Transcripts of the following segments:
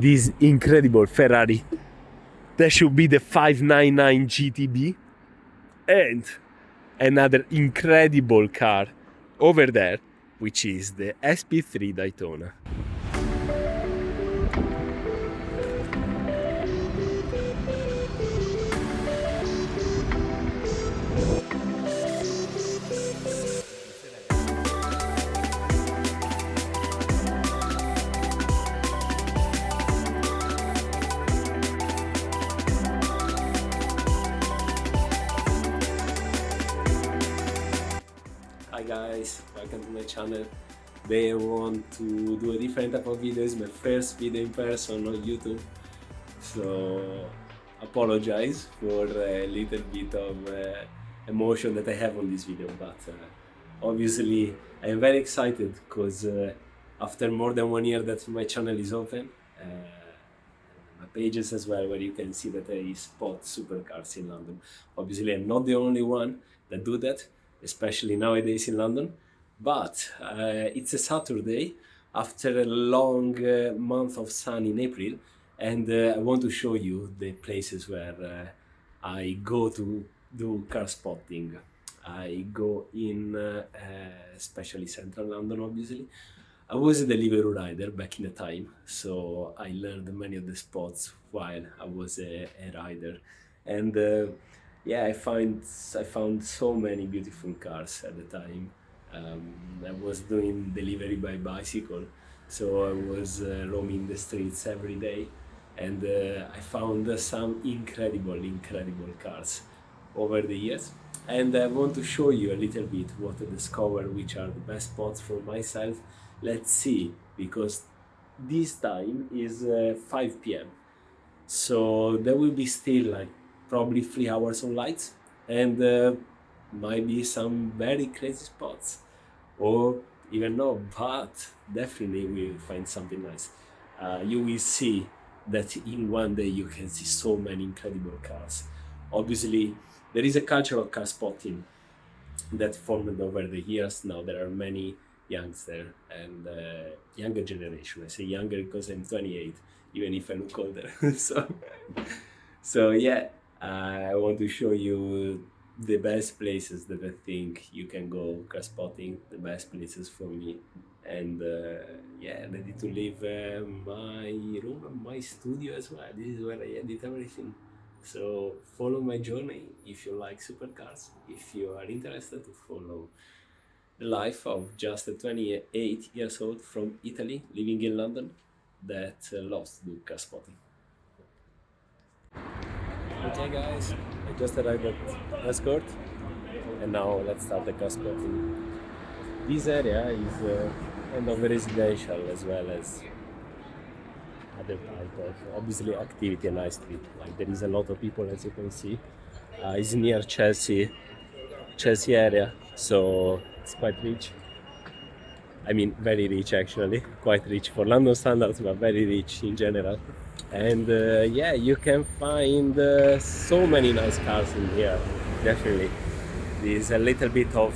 This incredible Ferrari. That should be the 599 GTB. And another incredible car over there, which is the SP3 Daytona. Hi guys, welcome to my channel. Today I want to do a different type of video. It's my first video in person on YouTube, so apologize for a little bit of emotion that I have on this video, but obviously I am very excited because after more than 1 year that my channel is open, my pages as well, where you can see that I spot supercars in London. Obviously I'm not the only one that do that, especially nowadays in London, but it's a Saturday after a long month of sun in April, and I want to show you the places where I go to do car spotting. I go in especially central London, obviously. I was a delivery rider back in the time, so I learned many of the spots while I was a rider, and yeah, I found so many beautiful cars at the time. I was doing delivery by bicycle, so I was roaming the streets every day, and I found some incredible cars over the years. And I want to show you a little bit what I discovered, which are the best spots for myself. Let's see, because this time is 5 p.m. So there will be still like probably 3 hours of lights, and might be some very crazy spots, or even no, but definitely we'll find something nice. You will see that in one day you can see so many incredible cars. Obviously there is a culture of car spotting that formed over the years. Now there are many youngsters and younger generation. I say younger because I'm 28, even if I look older. so yeah, I want to show you the best places that I think you can go car spotting, the best places for me, and yeah, ready to leave my room and my studio as well. This is where I edit everything. So follow my journey if you like supercars, if you are interested to follow the life of just a 28 years old from Italy living in London that loves to do car spotting. Okay guys, I just arrived at Escort, and now let's start the car spotting. This area is kind of residential as well as other type of obviously activity and high street. Like there is a lot of people, as you can see. It's near Chelsea area, so it's quite rich. I mean very rich actually, quite rich for London standards, but very rich in general. And yeah, you can find so many nice cars in here. Definitely there's a little bit of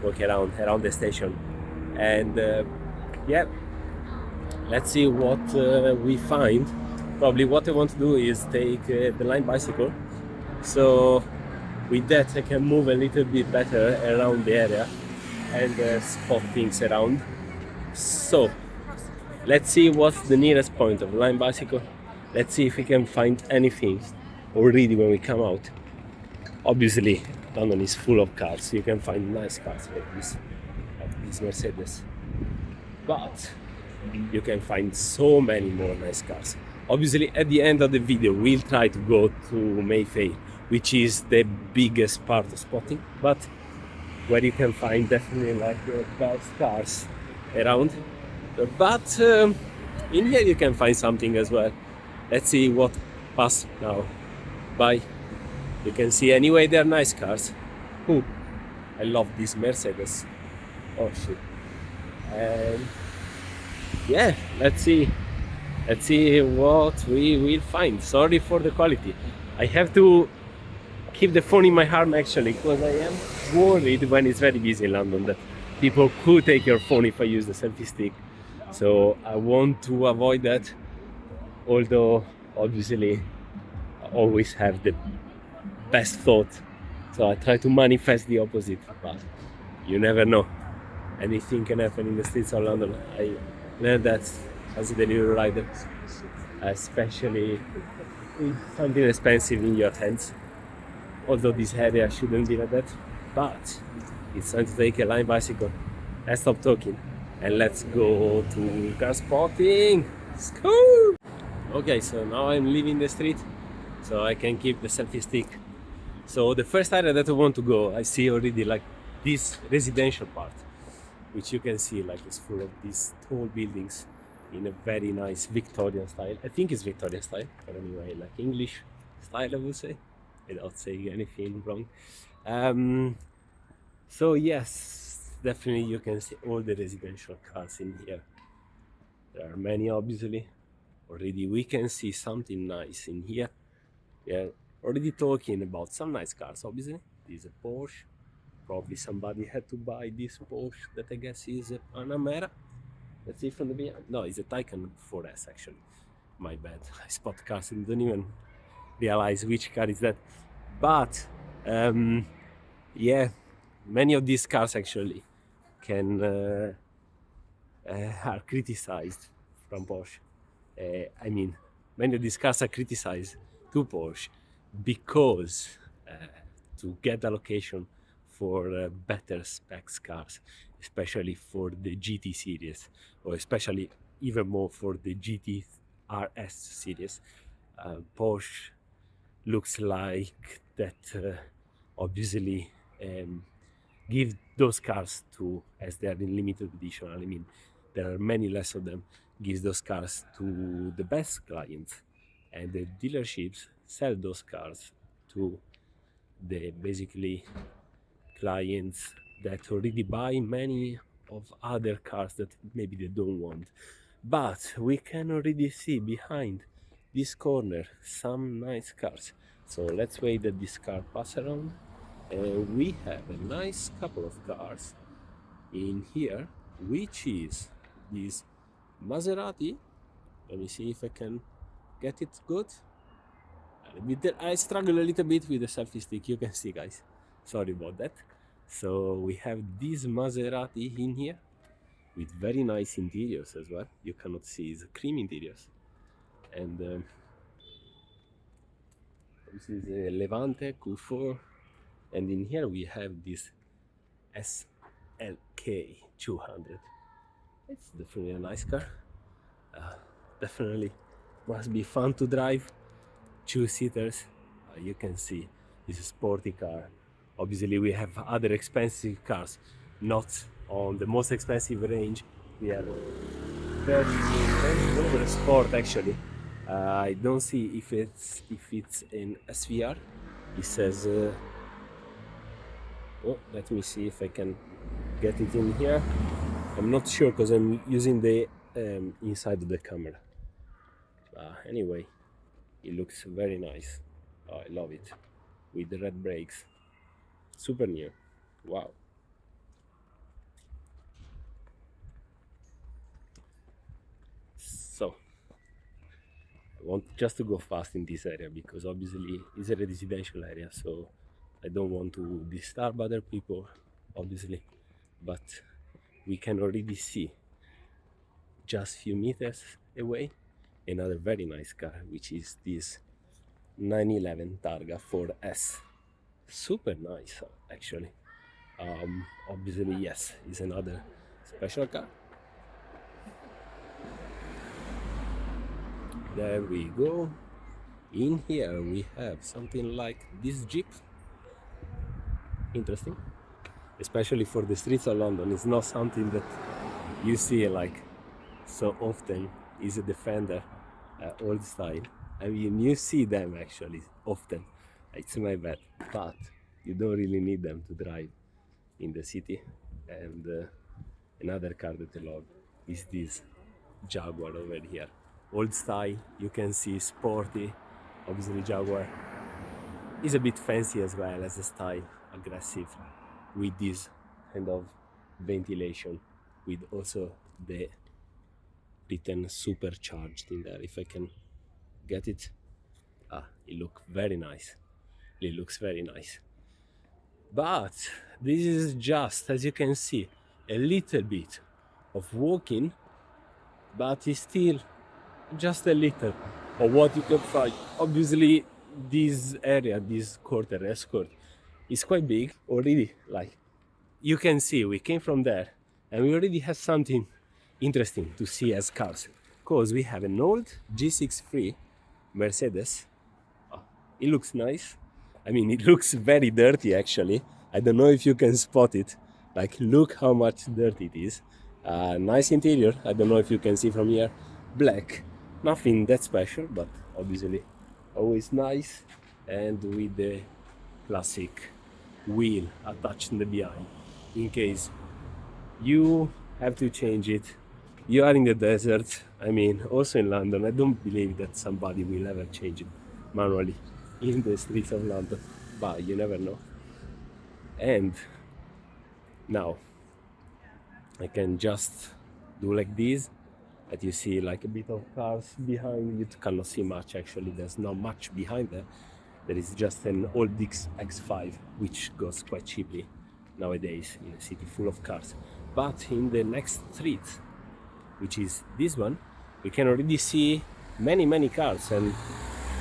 walk around the station, and yeah, let's see what we find. Probably what I want to do is take the line bicycle, so with that I can move a little bit better around the area and spot things around. So let's see what's the nearest point of line bicycle. Let's see if we can find anything already when we come out. Obviously London is full of cars, so you can find nice cars like this Mercedes, but you can find so many more nice cars. Obviously at the end of the video we'll try to go to Mayfair, which is the biggest part of spotting, but where you can find definitely like the best cars around. But in here you can find something as well. Let's see what pass now by. You can see anyway they're nice cars. Ooh, I love this Mercedes. Oh shit. And yeah, let's see what we will find. Sorry for the quality. I have to keep the phone in my arm actually, because I am worried when it's very busy in London that people could take your phone if I use the selfie stick. So I want to avoid that. although obviously I always have the best thought, so I try to manifest the opposite, but you never know. Anything can happen in the streets of London. I learned that as a delivery rider, especially with something expensive in your hands. Although this area shouldn't be like that, but it's time to take a line bicycle. Let's stop talking and let's go to Carspotting. Let's go! Okay, so now I'm leaving the street so I can keep the selfie stick. So the first area that I want to go, I see already like this residential part, which you can see like it's full of these tall buildings in a very nice Victorian style. I think it's Victorian style, but anyway, like English style, I would say, without saying anything wrong. So yes, definitely you can see all the residential cars in here. There are many, obviously. Already we can see something nice in here. Yeah, already talking about some nice cars, obviously. This is a Porsche. Probably somebody had to buy this Porsche that I guess is a Panamera. Let's see from the behind. No, it's a Taycan 4S actually. My bad. I spot cars and don't even realize which car is that. But yeah, many of these cars actually can are criticized from Porsche. I mean, many of these cars are criticized to Porsche because to get allocation for better specs cars, especially for the GT series, or especially even more for the GT RS series, Porsche looks like that obviously give those cars to, as they are in limited edition, I mean there are many less of them, gives those cars to the best clients, and the dealerships sell those cars to the basically clients that already buy many of other cars that maybe they don't want. But we can already see behind this corner some nice cars, so let's wait that this car pass around. And we have a nice couple of cars in here, which is this Maserati. Let me see if I can get it good. I struggle a little bit with the selfie stick, you can see, guys. Sorry about that. So we have this Maserati in here with very nice interiors as well. You cannot see, it's cream interiors. And this is a Levante Q4. And in here we have this SLK 200. It's definitely a nice car. Definitely must be fun to drive. Two-seaters. You can see it's a sporty car. Obviously we have other expensive cars, not on the most expensive range. We have very Range Rover Sport actually. I don't see if it's in SVR. It says oh, let me see if I can get it in here. I'm not sure because I'm using the inside of the camera. Anyway, it looks very nice. Oh, I love it. With the red brakes. Super new. Wow. So, I want just to go fast in this area because obviously it's a residential area, so I don't want to disturb other people, obviously. But we can already see just few meters away another very nice car, which is this 911 Targa 4S. Super nice, actually. Obviously, yes, is another special car. There we go. In here we have something like this Jeep. Interesting, especially for the streets of London. It's not something that you see like so often. Is a Defender, old style. I mean, you see them actually often. It's my bad, but you don't really need them to drive in the city. And another car that I love is this Jaguar over here. Old style, you can see sporty. Obviously Jaguar is a bit fancy as well as a style, aggressive, with this kind of ventilation, with also the written supercharged in there, if I can Get it? It looks very nice. It looks very nice. But this is just, as you can see, a little bit of walking, but it's still just a little of what you can find. Obviously, this area, this quarter, escort, is quite big already. Like you can see, we came from there, and we already have something interesting to see as cars, because we have an old G63 Mercedes. It looks nice. I mean, it looks very dirty actually. I don't know if you can spot it. Like, look how much dirt it is. Nice interior. I don't know if you can see from here. Black. Nothing that special, but obviously always nice. And with the classic wheel attached in the behind, in case you have to change it. You are in the desert. I mean, also in London. I don't believe that somebody will ever change it manually in the streets of London, but you never know. And now I can just do like this, that you see like a bit of cars behind. You cannot see much actually, there's not much behind there. There is just an old X5 which goes quite cheaply nowadays in a city full of cars. But in the next street, which is this one, we can already see many cars. And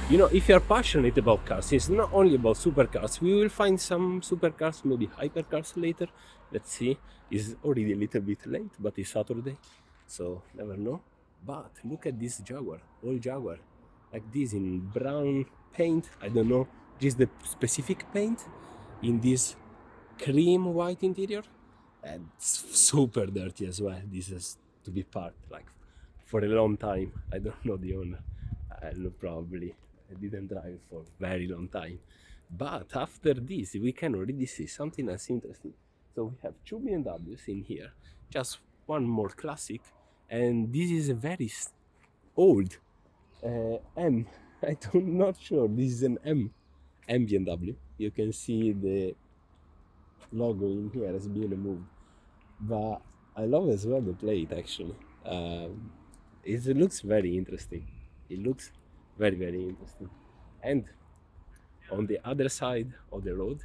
you know, if you're passionate about cars, it's not only about supercars. We will find some supercars, maybe hypercars later. Let's see. It's already a little bit late, but it's Saturday, so never know. But look at this Jaguar, old Jaguar, like this in brown paint. I don't know, just the specific paint in this cream white interior, and it's super dirty as well. This is to be parked like for a long time. I don't know the owner. Probably I didn't drive for a very long time. But after this, we can already see something that's interesting. So we have two BMWs in here, just one more classic, and this is a very old M. I'm not sure. This is an M BMW. You can see the logo in here has been removed, but I love as well the plate actually. It looks very interesting. It looks very interesting. And on the other side of the road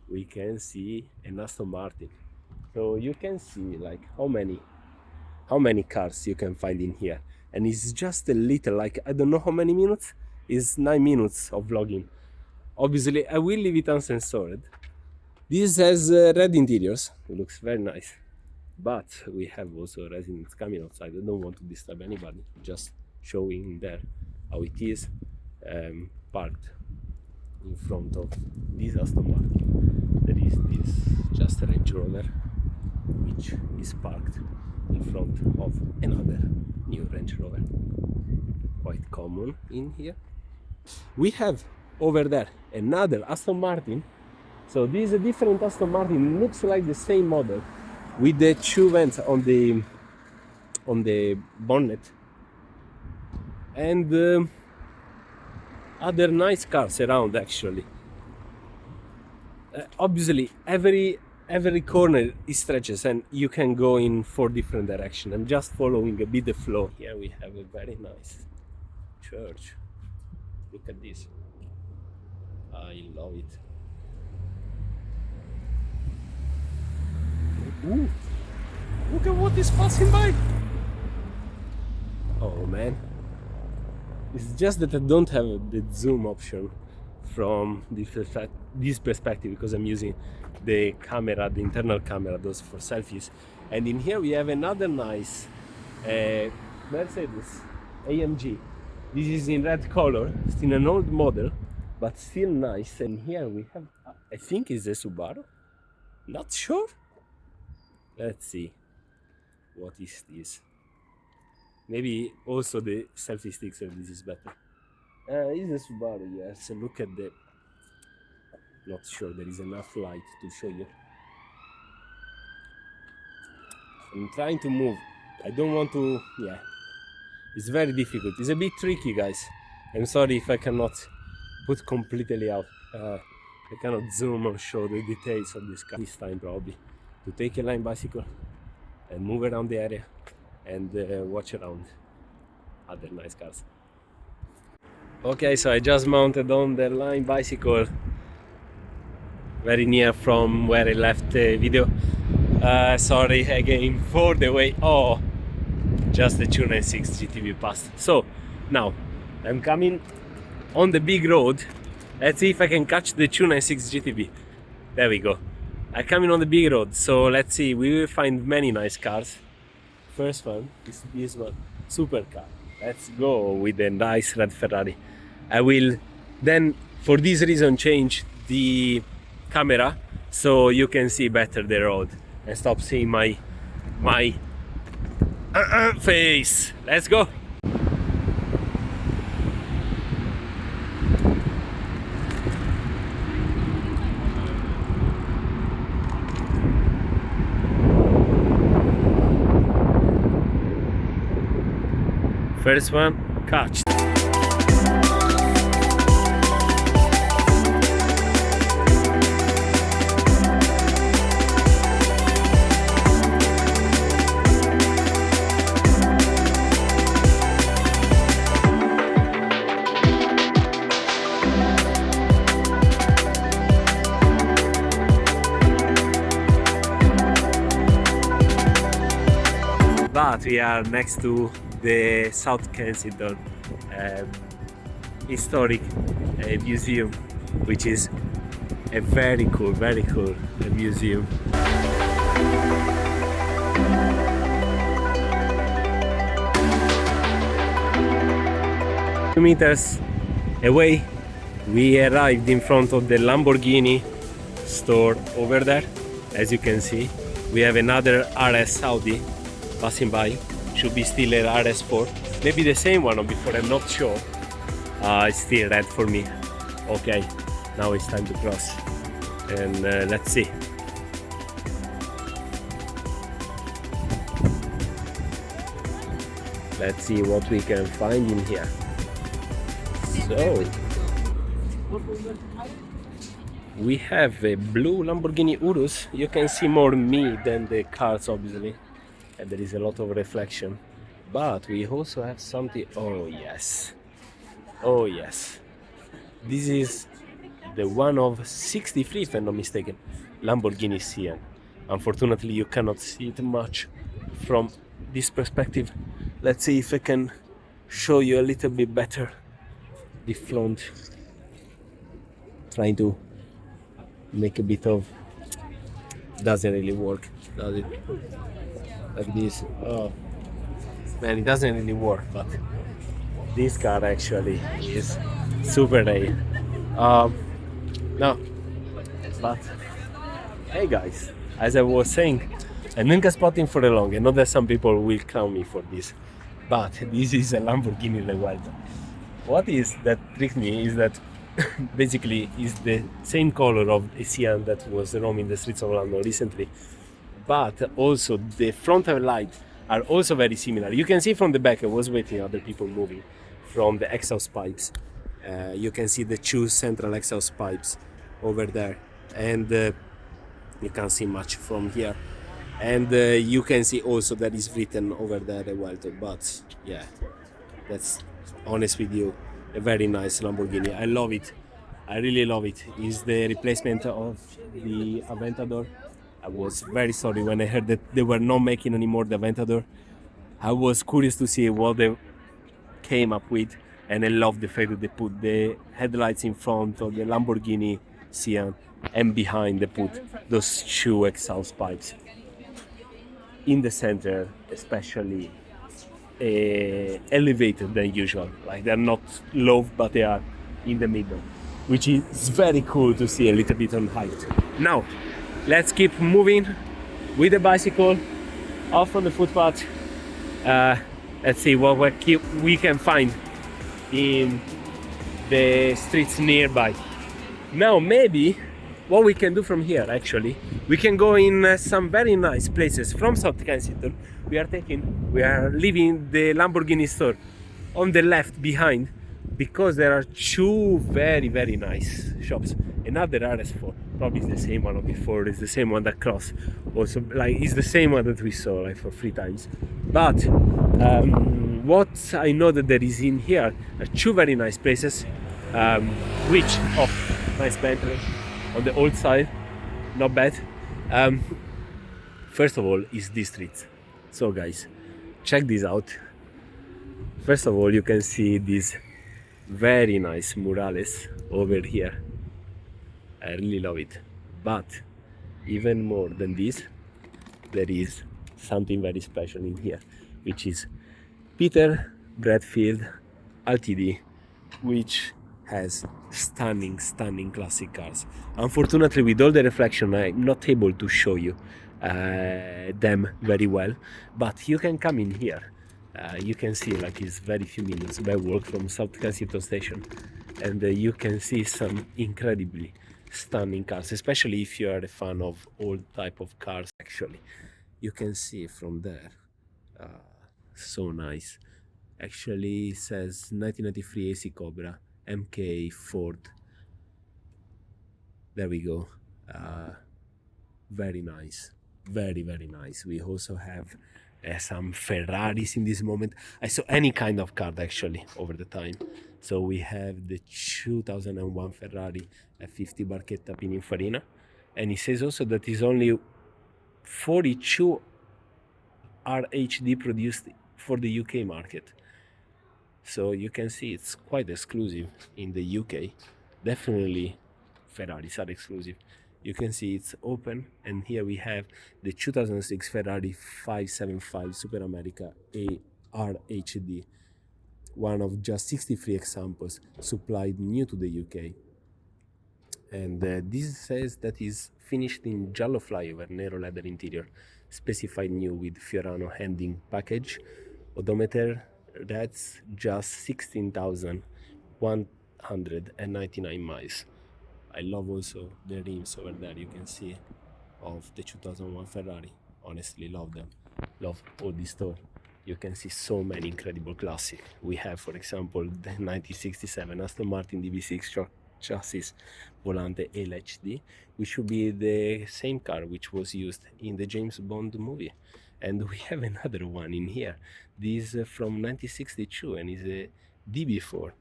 we can see an Aston Martin. So you can see like how many cars you can find in here, and it's just a little, like I don't know how many minutes. It's 9 minutes of vlogging. Obviously I will leave it uncensored. This has red interiors. It looks very nice, but we have also residents coming outside. I don't want to disturb anybody, just showing there how it is, parked in front of this Aston Martin. There is this just Range Rover which is parked in front of another new Range Rover, quite common in here. We have over there another Aston Martin. So this is a different Aston Martin. It looks like the same model with the two vents on the bonnet, and other nice cars around actually. Obviously every corner is stretches and you can go in 4 different directions. I'm just following a bit the flow. Here we have a very nice church. Look at this. I love it. Ooh, look at what is passing by. Oh man, it's just that I don't have the zoom option from this perspective, because I'm using the camera, the internal camera, those for selfies. And in here we have another nice Mercedes AMG. This is in red color, still an old model, but still nice. And here we have, I think it's a Subaru, not sure. Let's see, what is this? Maybe also the selfie stick, so this is better. It's a Subaru, yes. Look at the, not sure there is enough light to show you. I'm trying to move. I don't want to, yeah. It's very difficult. It's a bit tricky, guys. I'm sorry if I cannot put completely out. I cannot zoom or show the details of this car. This time probably to take a line bicycle and move around the area and watch around other nice cars. Okay, so I just mounted on the line bicycle very near from where I left the video. Sorry again for the way. Oh, just the 296 GTV passed. So now I'm coming on the big road. Let's see if I can catch the 296 GTV. There we go. I'm coming on the big road, so let's see. We will find many nice cars. First one is this one, Supercar. Let's go with the nice red Ferrari. I will then, for this reason, change the camera so you can see better the road and stop seeing my face. Let's go. First one, catch. But we are next to the South Kensington historic museum, which is a very cool museum. 2 meters away, we arrived in front of the Lamborghini store over there. As you can see, we have another RS Audi passing by. Should be still an RS4, maybe the same one or before, I'm not sure. It's still red for me. Okay, now it's time to cross, and let's see. Let's see what we can find in here. So we have a blue Lamborghini Urus. You can see more me than the cars, obviously. And there is a lot of reflection, but we also have something. Oh yes, this is the one of 63, if I'm not mistaken, Lamborghini Sian. Unfortunately you cannot see it much from this perspective. Let's see if I can show you a little bit better the front. Trying to make a bit of, doesn't really work, does it? Like this. Oh man, it doesn't really work, but this car actually is super A. No, but hey guys, as I was saying, I'm in Carspotting for a long. I know that some people will clown me for this, but this is a Lamborghini Revuelto. What is that tricked me is that basically is the same color of a Sian that was roaming the streets of London recently. But also the frontal lights are also very similar. You can see from the back, I was waiting other people moving from the exhaust pipes. You can see the two central exhaust pipes over there, and you can't see much from here. And you can see also that is written over there Revuelto. But yeah, that's honest with you, a very nice Lamborghini. I love it. I really love it. It's the replacement of the Aventador. I was very sorry when I heard that they were not making anymore the Aventador. I was curious to see what they came up with, and I love the fact that they put the headlights in front of the Lamborghini Sian, and behind they put those two exhaust pipes. In the center, especially elevated than usual. Like they're not low, but they are in the middle, which is very cool to see a little bit on height. Now, let's keep moving with the bicycle off on the footpath. Let's see what we can find in the streets nearby. Now, maybe what we can do from here, actually, we can go in some very nice places from South Kensington. We are leaving the Lamborghini store on the left behind, because there are two very nice shops. Another RS4, probably it's the same one of before, it's the same one that crossed. Also, like, it's the same one that we saw like for 3 times. But what I know that there is in here are two very nice places, which nice Bentley on the old side, not bad. First of all is this street. So guys, check this out. First of all, you can see these very nice murales over here. I really love it. But even more than this, there is something very special in here, which is Peter Bradfield Ltd, which has stunning classic cars. Unfortunately, with all the reflection, I'm not able to show you them very well, but you can come in here. You can see like it's very few minutes by walk from South Kensington Station, and you can see some incredibly stunning cars, especially if you are a fan of all type of cars. Actually, you can see from there, so nice. Actually, it says 1993 AC Cobra, MK, Ford. There we go. Very nice, very nice. We also have some Ferraris in this moment. I saw any kind of car actually over the time. So we have the 2001 Ferrari F50 Barchetta Pininfarina, and it says also that is only 42 RHD produced for the UK market. So you can see it's quite exclusive in the UK. Definitely Ferraris are exclusive. You can see it's open, and here we have the 2006 Ferrari 575 Super America ARHD, one of just 63 examples supplied new to the UK. And this says that is finished in Giallo flyover, narrow leather interior, specified new with Fiorano handling package. Odometer, that's just 16,199 miles. I love also the rims over there, you can see, of the 2001 Ferrari. Honestly, love them. Love all this store. You can see so many incredible classics. We have, for example, the 1967 Aston Martin DB6 chassis Volante LHD, which should be the same car which was used in the James Bond movie. And we have another one in here. This is from 1962 and is a DB4.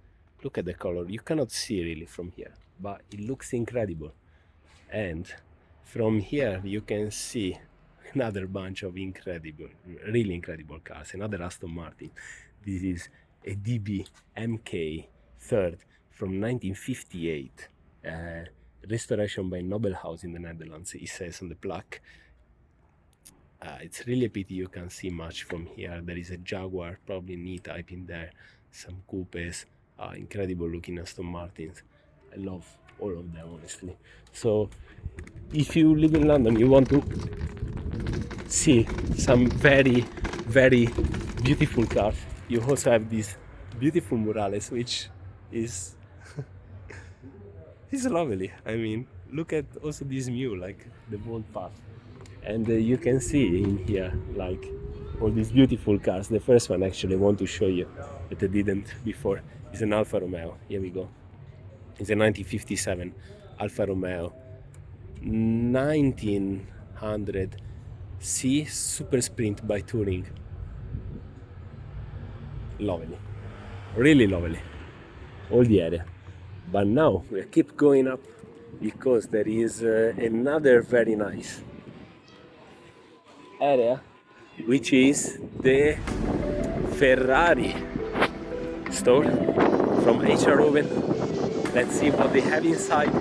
Look at the color. You cannot see really from here, but it looks incredible. And from here you can see another bunch of incredible, really incredible cars. Another Aston Martin. This is a DB MK third from 1958. Restoration by Nobel House in the Netherlands, it says on the plaque. It's really a pity you can't see much from here. There is a Jaguar, probably an E-Type in there, some coupes, incredible looking Aston Martins. I love all of them, honestly. So if you live in London, you want to see some very beautiful cars, you also have these beautiful murales, which is is lovely. I mean, look at also this mule, like the Bolt Path. And you can see in here like all these beautiful cars. The first one actually I want to show you that I didn't before is an Alfa Romeo. Here we go. It's a 1957 Alfa Romeo 1900C Super Sprint by Touring. Lovely, really lovely, all the area. But now we keep going up because there is another very nice area, which is the Ferrari store from HR Owen. Let's see what they have inside.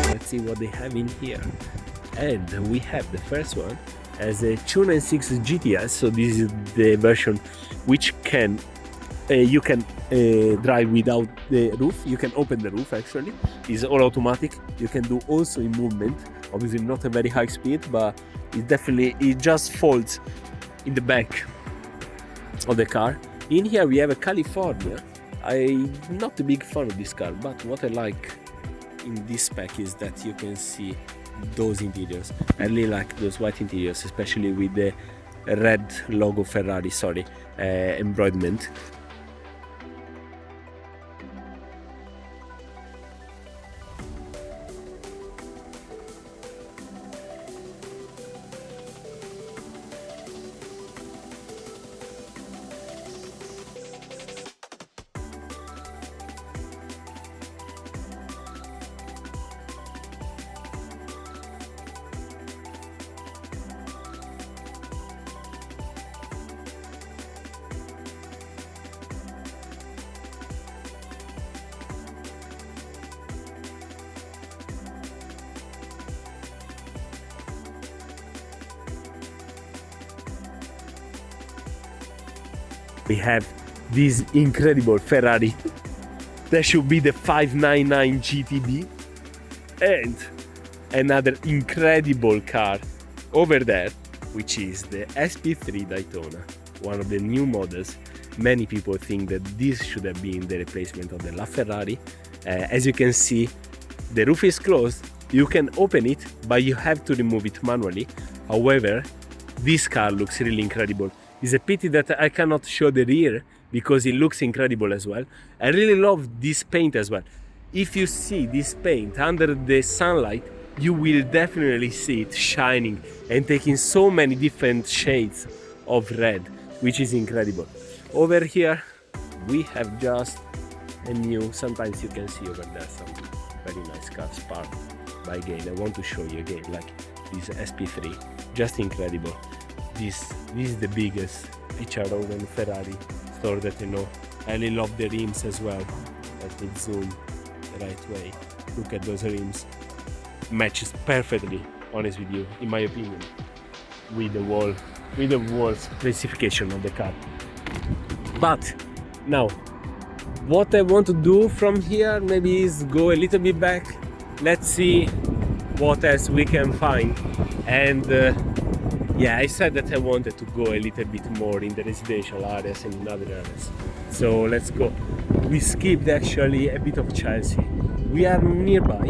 Let's see what they have in here. And we have the first one as a 296 GTS, so this is the version which can you can drive without the roof. You can open the roof actually. It's all automatic. You can do also in movement. Obviously not a very high speed, but it just folds in the back of the car. In here we have a California. I'm not a big fan of this car, but what I like in this spec is that you can see those interiors. I really like those white interiors, especially with the red logo Ferrari, sorry, embroiderment. We have this incredible Ferrari that should be the 599 GTB, and another incredible car over there, which is the SP3 Daytona, one of the new models. Many people think that this should have been the replacement of the LaFerrari. As you can see, the roof is closed. You can open it, but you have to remove it manually. However, this car looks really incredible. It's a pity that I cannot show the rear because it looks incredible as well. I really love this paint as well. If you see this paint under the sunlight, you will definitely see it shining and taking so many different shades of red, which is incredible. Over here, we have just a new, sometimes you can see over there some very nice cars parked. But again, I want to show you again, like this SP3, just incredible. This is the biggest HR Owen Ferrari store that I know. I really love the rims as well. Let me zoom the right way. Look at those rims. Matches perfectly, honest with you, in my opinion, with the wall specification of the car. But now, what I want to do from here maybe is go a little bit back. Let's see what else we can find. And yeah, I said that I wanted to go a little bit more in the residential areas and in other areas. So let's go. We skipped actually a bit of Chelsea. We are nearby.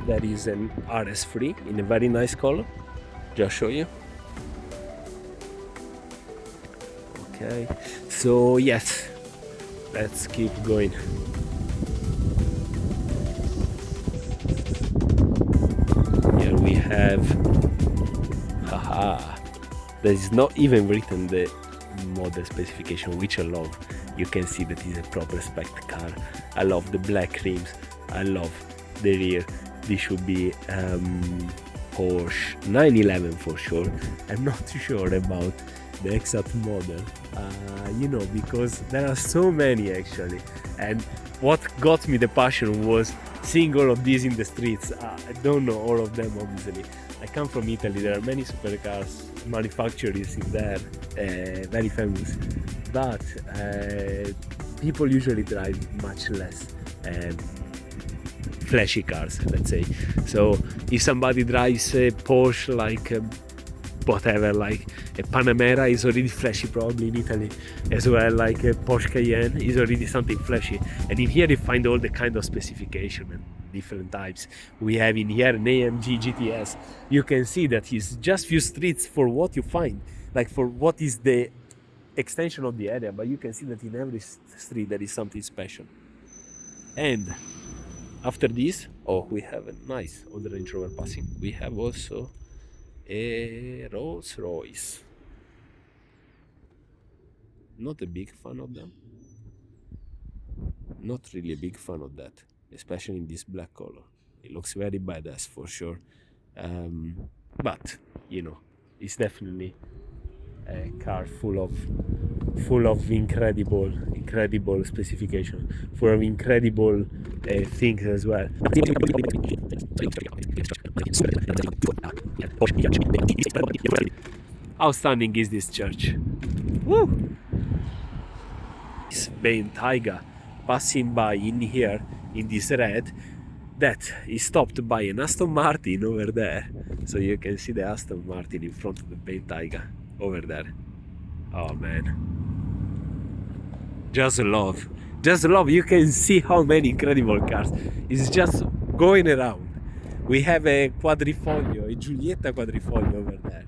There is an RS3 in a very nice color. Just show you. Okay, so yes, let's keep going. Here we have, haha, there is not even written the model specification, which I love. You can see that it's a proper spec car. I love the black rims. I love the rear. This should be Porsche 911 for sure. I'm not too sure about the exact model, you know, because there are so many actually. And what got me the passion was seeing all of these in the streets. I don't know all of them, obviously. I come from Italy. There are many supercars manufacturers in there, very famous, but people usually drive much less flashy cars, let's say. So if somebody drives a Porsche, like whatever, like a Panamera, is already flashy probably in Italy, as well like a Porsche Cayenne is already something flashy. And in here you find all the kind of specification and different types. We have in here an AMG GTS. You can see that it's just few streets for what you find, like for what is the extension of the area, but you can see that in every street there is something special. And after this, oh, we have a nice old Range Rover passing. We have also a Rolls Royce. Not a big fan of them. Not really a big fan of that, especially in this black color. It looks very badass for sure. But you know, it's definitely a car full of incredible specification, full of incredible things as well. How stunning is this church? Woo! This Bentayga passing by in here in this red, that is stopped by an Aston Martin over there. So you can see the Aston Martin in front of the Bentayga over there. Oh man, just love. You can see how many incredible cars. It's just going around. We have a Quadrifoglio, a Giulietta Quadrifoglio over there.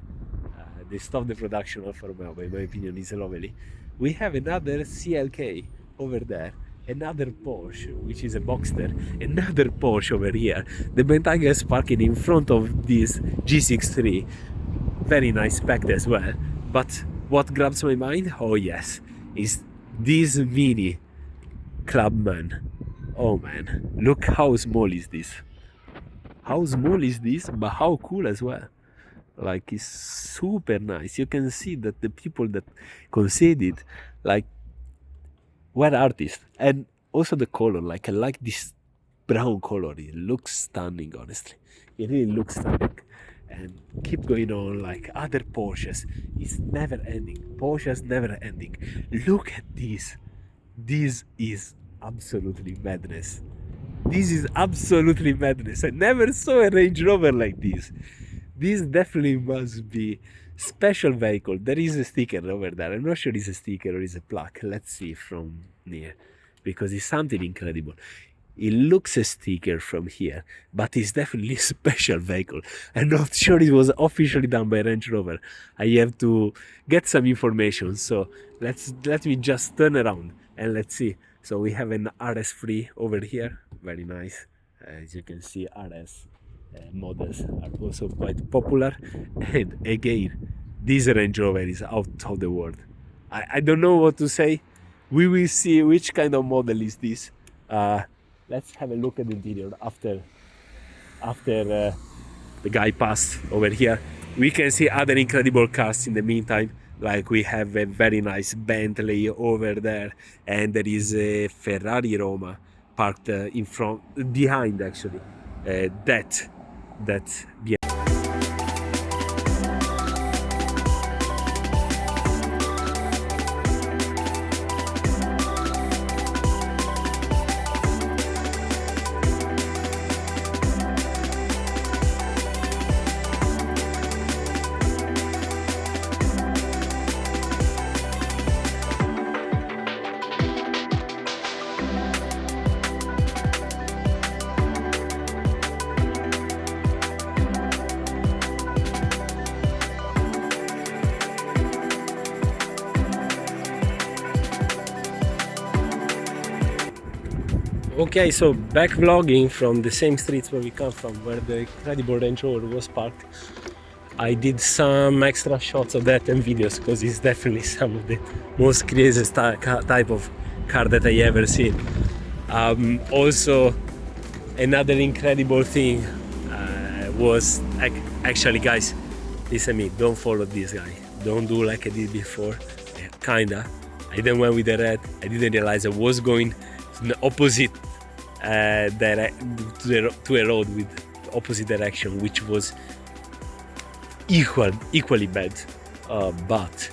they stopped the production of Alfa Romeo, but in my opinion is lovely. We have another CLK over there, another Porsche, which is a Boxster, another Porsche over here. The Bentayga is parking in front of this G63. Very nice spec as well. But what grabs my mind, oh yes, is this Mini Clubman. Oh man, look how small is this. How small is this, but how cool as well. Like, it's super nice. You can see that the people that conceded, like, were artists. And also the color, like, I like this brown color. It looks stunning, honestly. It really looks stunning. And keep going on, like other Porsches. It's never ending. Porsches never ending. Look at this. This is absolutely madness. This is absolutely madness. I never saw a Range Rover like this. This definitely must be special vehicle. There is a sticker over there. I'm not sure it's a sticker or it's a plaque. Let's see from near, because it's something incredible. It looks a sticker from here, but it's definitely a special vehicle. I'm not sure it was officially done by Range Rover. I have to get some information. So let me just turn around and let's see. So we have an RS3 over here. Very nice. As you can see, RS models are also quite popular. And again, this Range Rover is out of the world. I don't know what to say. We will see which kind of model is this. Let's have a look at the interior after the guy passed over here. We can see other incredible cars in the meantime. Like, we have a very nice Bentley over there, and there is a Ferrari Roma parked in front, behind actually. That behind. Okay, so back vlogging from the same streets where we come from, where the incredible Range Rover was parked. I did some extra shots of that and videos because it's definitely some of the most craziest type of car that I ever seen. Also, another incredible thing was actually, guys, listen to me, don't follow this guy. Don't do like I did before. Kinda. I then went with the red. I didn't realize I was going in the opposite to a road with opposite direction, which was equally bad. But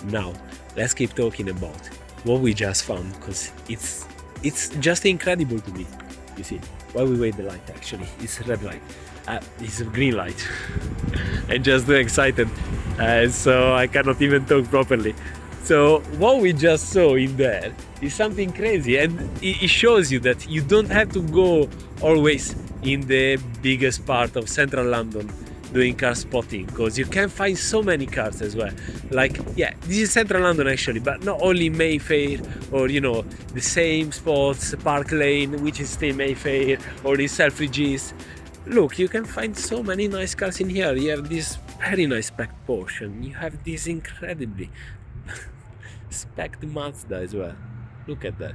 now let's keep talking about what we just found, because it's just incredible to me. You see, while we wait the light, actually it's a red light, it's a green light. I'm just too excited, so I cannot even talk properly. So what we just saw in there is something crazy, and it shows you that you don't have to go always in the biggest part of central London doing car spotting, because you can find so many cars as well. Like, yeah, this is central London actually, but not only Mayfair, or you know, the same spots, Park Lane, which is still Mayfair, or the Selfridges. Look, you can find so many nice cars in here. You have this very nice spec Porsche, and you have this incredibly spec Mazda as well. Look at that.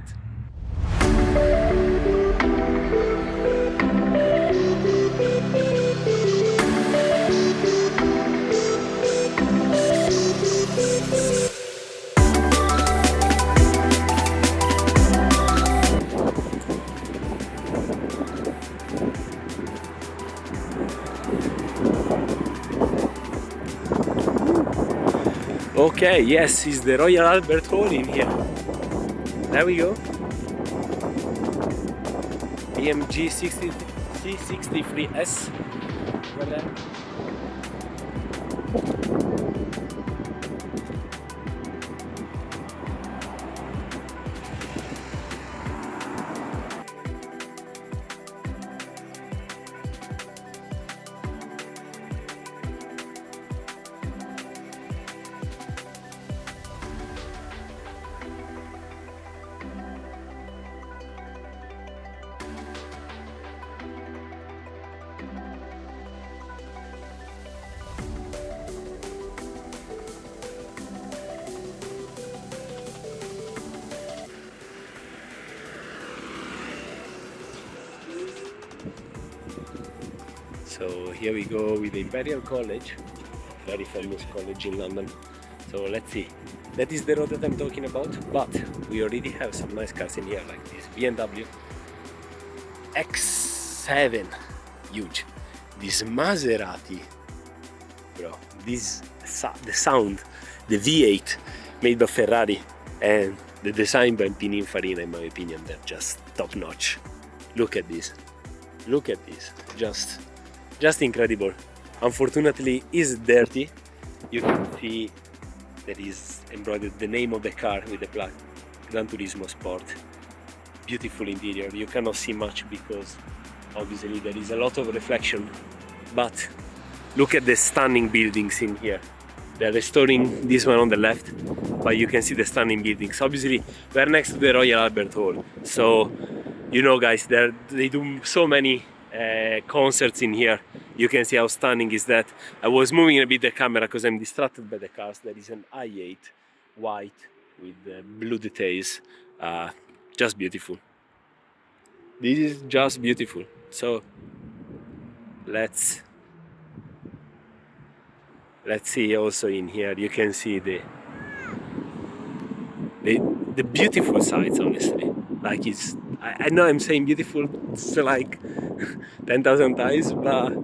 Okay, yes, it's the Royal Albert Hall in here. There we go. AMG C63S. Over there. So here we go with the Imperial College, very famous college in London. So let's see. That is the road that I'm talking about, but we already have some nice cars in here, like this BMW X7, huge. This Maserati, bro. This the sound, the V8 made by Ferrari, and the design by Pininfarina, in my opinion, they're just top notch. Look at this. Look at this. Just incredible. Unfortunately, it's dirty. You can see there is embroidered the name of the car with the plaque, Gran Turismo Sport. Beautiful interior. You cannot see much because obviously there is a lot of reflection, but look at the stunning buildings in here. They're restoring this one on the left, but you can see the stunning buildings. Obviously we're next to the Royal Albert Hall, so you know guys, they do so many concerts in here. You can see how stunning is that. I was moving a bit the camera because I'm distracted by the cars. There is an i8 white with blue details, just beautiful. This is just beautiful. So let's see also in here. You can see the beautiful sides, honestly. Like I know I'm saying beautiful, it's like 10,000 times, but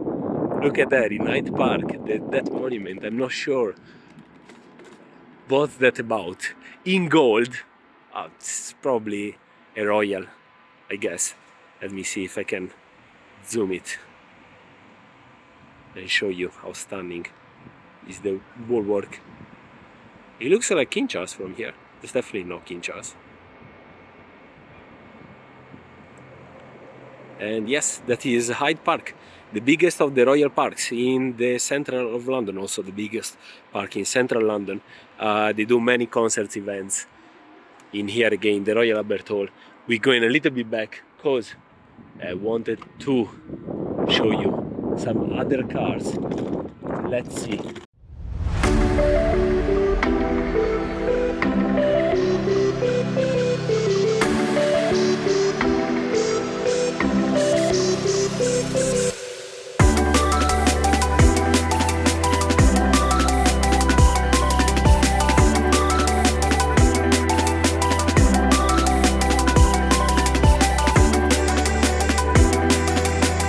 look at that in Hyde Park, that monument. I'm not sure what's that about. In gold, it's probably a royal, I guess. Let me see if I can zoom it and show you how stunning is the woodwork. It looks like King Charles from here. There's definitely no King Charles. And yes, that is Hyde Park, the biggest of the royal parks in the central of London, also the biggest park in central London. They do many concerts, events in here again, the Royal Albert Hall. We're going a little bit back because I wanted to show you some other cars. Let's see.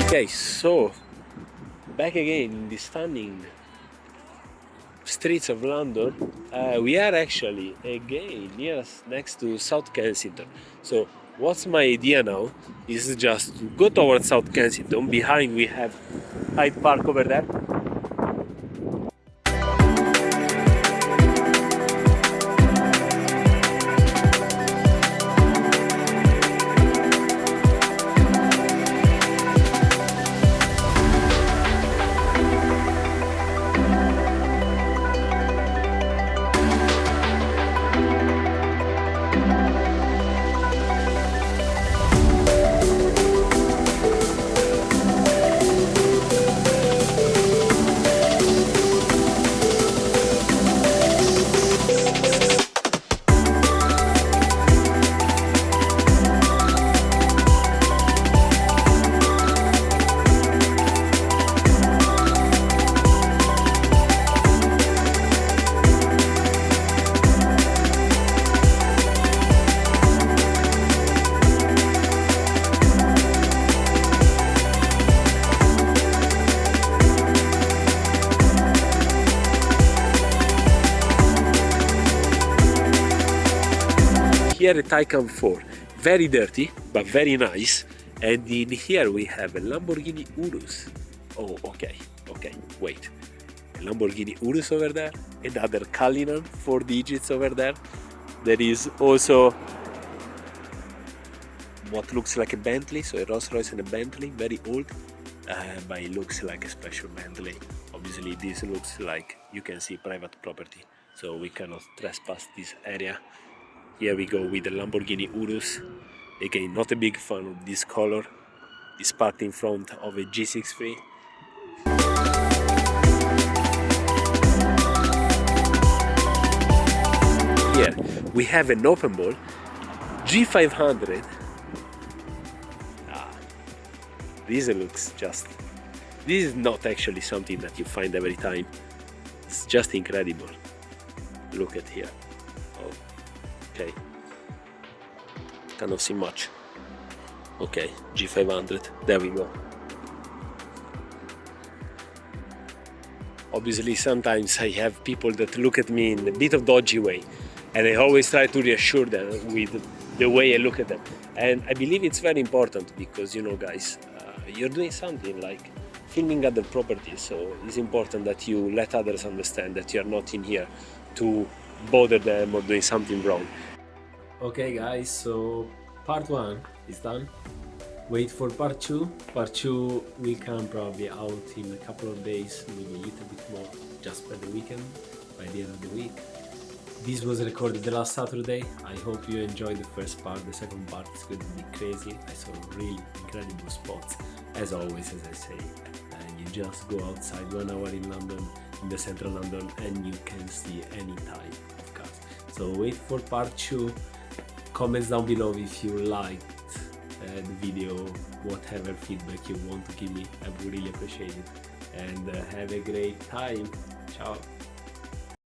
Okay, so back again in the stunning streets of London. We are actually again next to South Kensington. So what's my idea now is just to go towards South Kensington. Behind we have Hyde Park over there. Here a Taycan 4, very dirty but very nice, and in here we have a Lamborghini Urus. Oh, okay, wait, a Lamborghini Urus over there, another Cullinan 4 digits over there. There is also what looks like a Bentley, so a Rolls Royce and a Bentley, very old, but it looks like a special Bentley. Obviously this looks like, you can see, private property, so we cannot trespass this area. Here we go with the Lamborghini Urus. Again, not a big fan of this color. It's parked in front of a G63. Here we have an open ball G500. This looks just This is not actually something that you find every time. It's just incredible. Look at here. Oh, okay. Cannot see much. Okay, G500. There we go. Obviously, sometimes I have people that look at me in a bit of dodgy way, and I always try to reassure them with the way I look at them. And I believe it's very important because, you know, guys, you're doing something like filming other properties, so it's important that you let others understand that you're not in here to bother them or doing something wrong. Okay, guys, so part 1 is done. Wait for part 2. Part 2 will come probably out in a couple of days, maybe a little bit more, just by the weekend, by the end of the week. This was recorded the last Saturday. I hope you enjoyed the first part. The second part is going to be crazy. I saw really incredible spots, as always, as I say. And you just go outside 1 hour in London, in the central London, and you can see any type of cars. So wait for part 2. Comments down below if you liked the video, whatever feedback you want to give me. I would really appreciate it. And have a great time. Ciao.